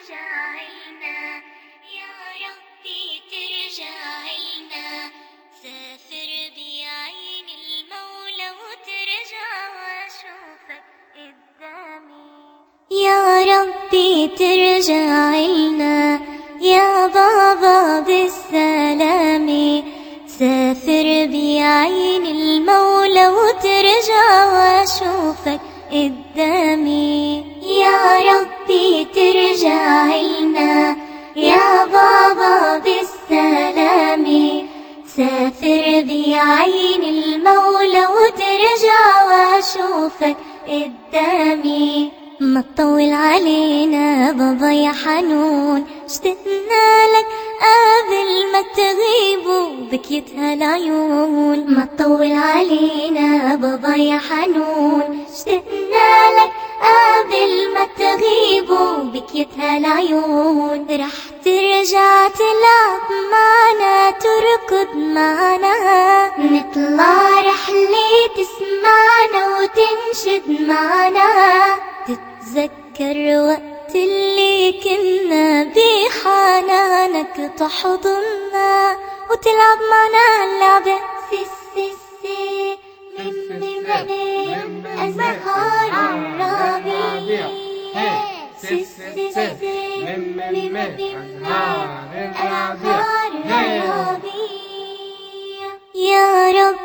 ترجع لنا يا ربي ترجع لنا، سافر بعين المولى وترجع واشوفك قدامي. يا ربي ترجع لنا يا بابا بالسلامة، سافر بعين المولى وترجع واشوفك قدامي. يا ربي ترجع لنا يا بابا بالسلامة، سافر بعين المولى وترجع واشوفك قدامي. ما تطول علينا بابا يا حنون، اشتقنا لك قبل ما تغيب وبكيت هالعيون. ما تطول علينا بابا يا حنون، اشتقنا لك قبل ما تغيب وبكيت هالعيون. رح ترجع تلعب معنا تركض معنا، نطلع رحلة تسمعنا وتنشد معنا. تتذكر وقت اللي كنا بحنانك تحضننا وتلعب معنا اللعبة سي من أزهار الربيع. من أزهار الربيع. يا رب